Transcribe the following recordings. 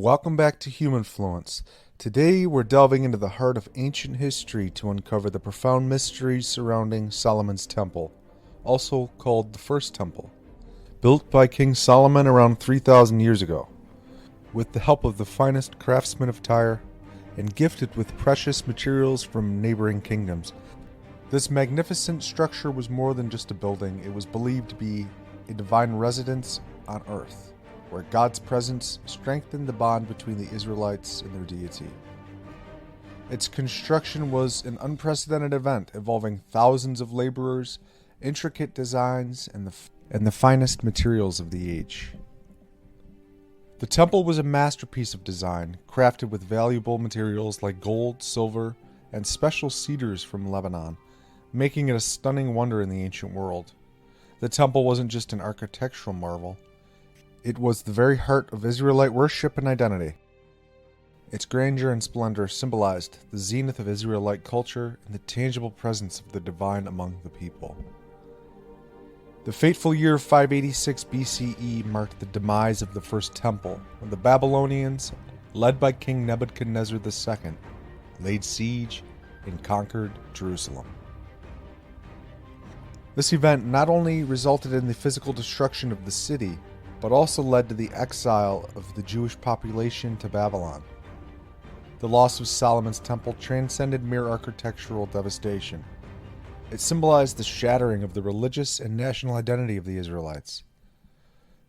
Welcome back to Humanfluence. Today we're delving into the heart of ancient history to uncover the profound mysteries surrounding Solomon's Temple, also called the First Temple, built by King Solomon around 3,000 years ago. With the help of the finest craftsmen of Tyre and gifted with precious materials from neighboring kingdoms, this magnificent structure was more than just a building. It was believed to be a divine residence on earth, where God's presence strengthened the bond between the Israelites and their deity. Its construction was an unprecedented event involving thousands of laborers, intricate designs, and the finest materials of the age. The temple was a masterpiece of design, crafted with valuable materials like gold, silver, and special cedars from Lebanon, making it a stunning wonder in the ancient world. The temple wasn't just an architectural marvel. It was the very heart of Israelite worship and identity. Its grandeur and splendor symbolized the zenith of Israelite culture and the tangible presence of the divine among the people. The fateful year 586 BCE marked the demise of the First Temple, when the Babylonians, led by King Nebuchadnezzar II, laid siege and conquered Jerusalem. This event not only resulted in the physical destruction of the city, but also led to the exile of the Jewish population to Babylon. The loss of Solomon's Temple transcended mere architectural devastation. It symbolized the shattering of the religious and national identity of the Israelites.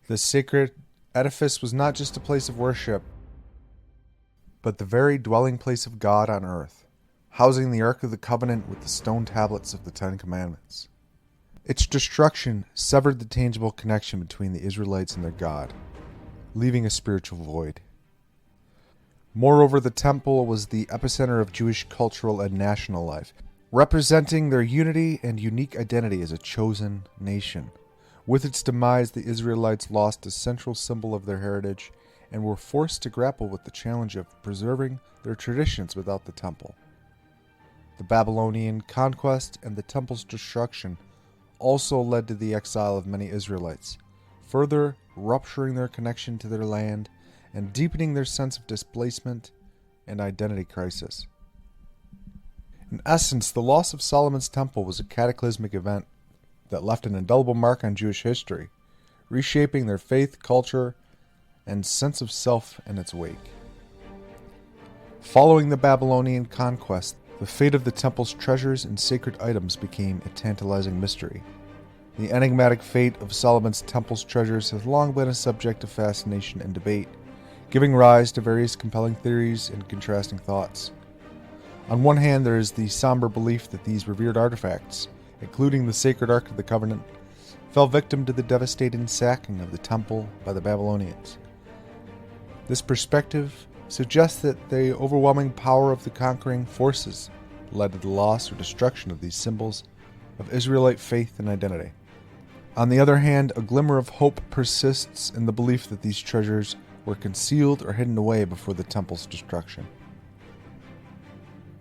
This sacred edifice was not just a place of worship, but the very dwelling place of God on earth, housing the Ark of the Covenant with the stone tablets of the Ten Commandments. Its destruction severed the tangible connection between the Israelites and their God, leaving a spiritual void. Moreover, the temple was the epicenter of Jewish cultural and national life, representing their unity and unique identity as a chosen nation. With its demise, the Israelites lost a central symbol of their heritage and were forced to grapple with the challenge of preserving their traditions without the temple. The Babylonian conquest and the temple's destruction also led to the exile of many Israelites, further rupturing their connection to their land and deepening their sense of displacement and identity crisis. In essence, the loss of Solomon's Temple was a cataclysmic event that left an indelible mark on Jewish history, reshaping their faith, culture, and sense of self in its wake. Following the Babylonian conquest, the fate of the temple's treasures and sacred items became a tantalizing mystery. The enigmatic fate of Solomon's temple's treasures has long been a subject of fascination and debate, giving rise to various compelling theories and contrasting thoughts. On one hand, there is the somber belief that these revered artifacts, including the sacred Ark of the Covenant, fell victim to the devastating sacking of the temple by the Babylonians. This perspective suggests that the overwhelming power of the conquering forces led to the loss or destruction of these symbols of Israelite faith and identity. On the other hand, a glimmer of hope persists in the belief that these treasures were concealed or hidden away before the temple's destruction.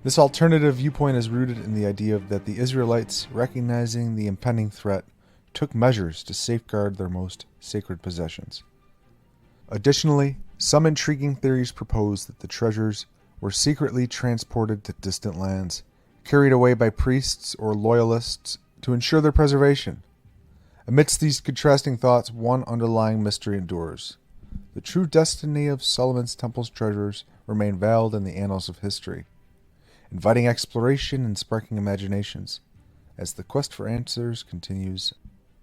This alternative viewpoint is rooted in the idea that the Israelites, recognizing the impending threat, took measures to safeguard their most sacred possessions. Additionally, some intriguing theories propose that the treasures were secretly transported to distant lands, carried away by priests or loyalists to ensure their preservation. Amidst these contrasting thoughts, one underlying mystery endures. The true destiny of Solomon's Temple's treasures remain veiled in the annals of history, inviting exploration and sparking imaginations as the quest for answers continues.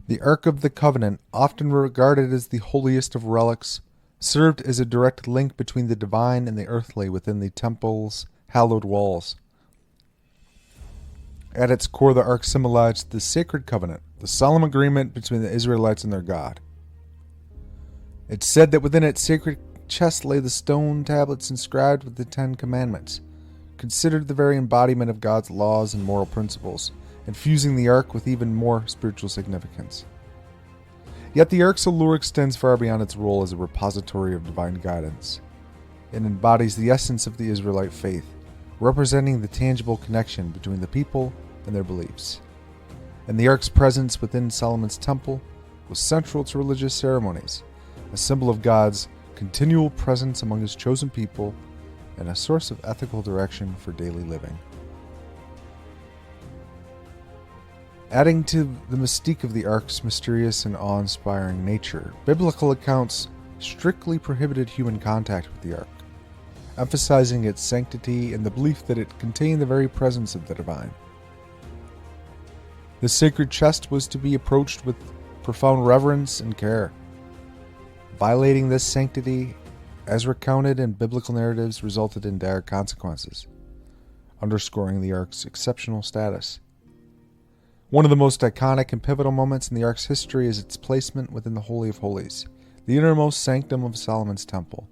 The Ark of the Covenant, often regarded as the holiest of relics, served as a direct link between the divine and the earthly within the temple's hallowed walls. At its core, the Ark symbolized the sacred covenant, the solemn agreement between the Israelites and their God. It's said that within its sacred chest lay the stone tablets inscribed with the Ten Commandments, considered the very embodiment of God's laws and moral principles, infusing the Ark with even more spiritual significance. Yet the Ark's allure extends far beyond its role as a repository of divine guidance. It embodies the essence of the Israelite faith, representing the tangible connection between the people and their beliefs. And the Ark's presence within Solomon's Temple was central to religious ceremonies, a symbol of God's continual presence among his chosen people, and a source of ethical direction for daily living. Adding to the mystique of the Ark's mysterious and awe-inspiring nature, biblical accounts strictly prohibited human contact with the Ark, emphasizing its sanctity and the belief that it contained the very presence of the divine. The sacred chest was to be approached with profound reverence and care. Violating this sanctity, as recounted in biblical narratives, resulted in dire consequences, underscoring the Ark's exceptional status. One of the most iconic and pivotal moments in the Ark's history is its placement within the Holy of Holies, the innermost sanctum of Solomon's temple.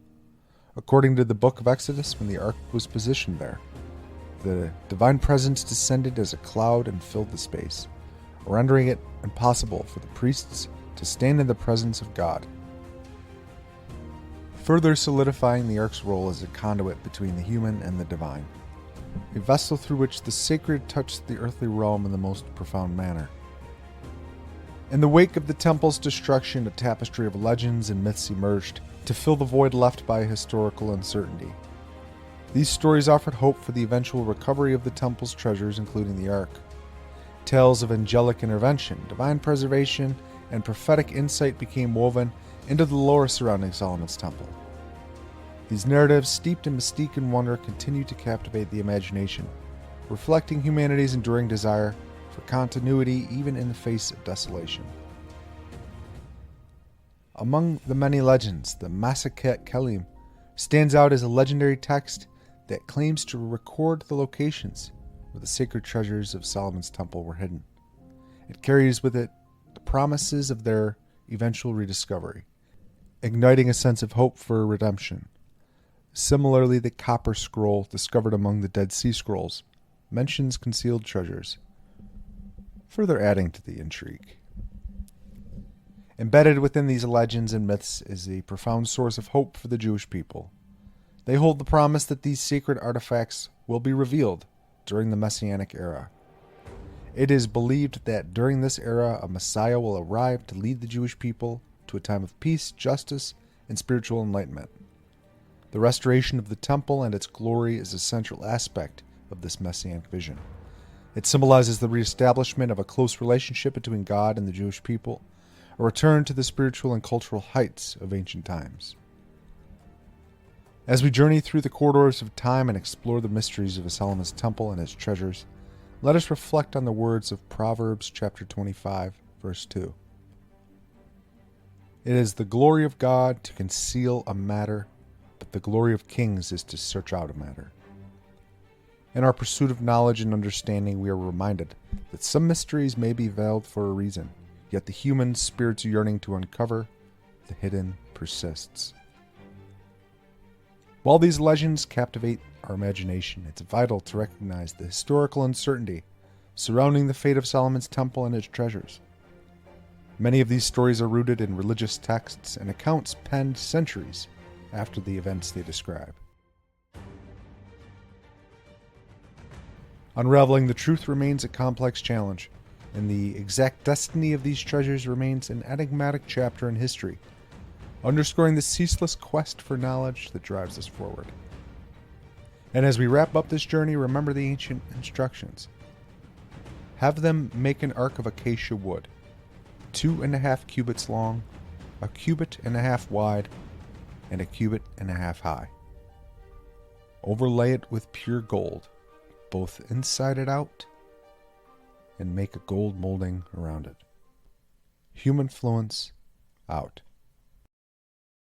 According to the book of Exodus, when the Ark was positioned there, the divine presence descended as a cloud and filled the space, rendering it impossible for the priests to stand in the presence of God, further solidifying the Ark's role as a conduit between the human and the divine, a vessel through which the sacred touched the earthly realm in the most profound manner. In the wake of the temple's destruction, a tapestry of legends and myths emerged to fill the void left by historical uncertainty. These stories offered hope for the eventual recovery of the temple's treasures, including the Ark. Tales of angelic intervention, divine preservation, and prophetic insight became woven into the lore surrounding Solomon's temple. These narratives, steeped in mystique and wonder, continue to captivate the imagination, reflecting humanity's enduring desire for continuity even in the face of desolation. Among the many legends, the Masaket Kelim stands out as a legendary text that claims to record the locations where the sacred treasures of Solomon's temple were hidden. It carries with it the promises of their eventual rediscovery, igniting a sense of hope for redemption. Similarly, the Copper Scroll, discovered among the Dead Sea Scrolls, mentions concealed treasures, further adding to the intrigue. Embedded within these legends and myths is a profound source of hope for the Jewish people. They hold the promise that these sacred artifacts will be revealed during the Messianic era. It is believed that during this era, a Messiah will arrive to lead the Jewish people to a time of peace, justice, and spiritual enlightenment. The restoration of the temple and its glory is a central aspect of this Messianic vision. It symbolizes the reestablishment of a close relationship between God and the Jewish people, a return to the spiritual and cultural heights of ancient times. As we journey through the corridors of time and explore the mysteries of Solomon's temple and its treasures, let us reflect on the words of Proverbs chapter 25, verse 2. It is the glory of God to conceal a matter, but the glory of kings is to search out a matter. In our pursuit of knowledge and understanding, we are reminded that some mysteries may be veiled for a reason, yet the human spirit's yearning to uncover the hidden persists. While these legends captivate our imagination, it's vital to recognize the historical uncertainty surrounding the fate of Solomon's temple and its treasures. Many of these stories are rooted in religious texts and accounts penned centuries after the events they describe. Unraveling the truth remains a complex challenge, and the exact destiny of these treasures remains an enigmatic chapter in history, underscoring the ceaseless quest for knowledge that drives us forward. And as we wrap up this journey, remember the ancient instructions. Have them make an ark of acacia wood, 2.5 cubits long, 1.5 cubits wide, and 1.5 cubits high. Overlay it with pure gold, both inside and out, and make a gold molding around it. Humanfluence, out.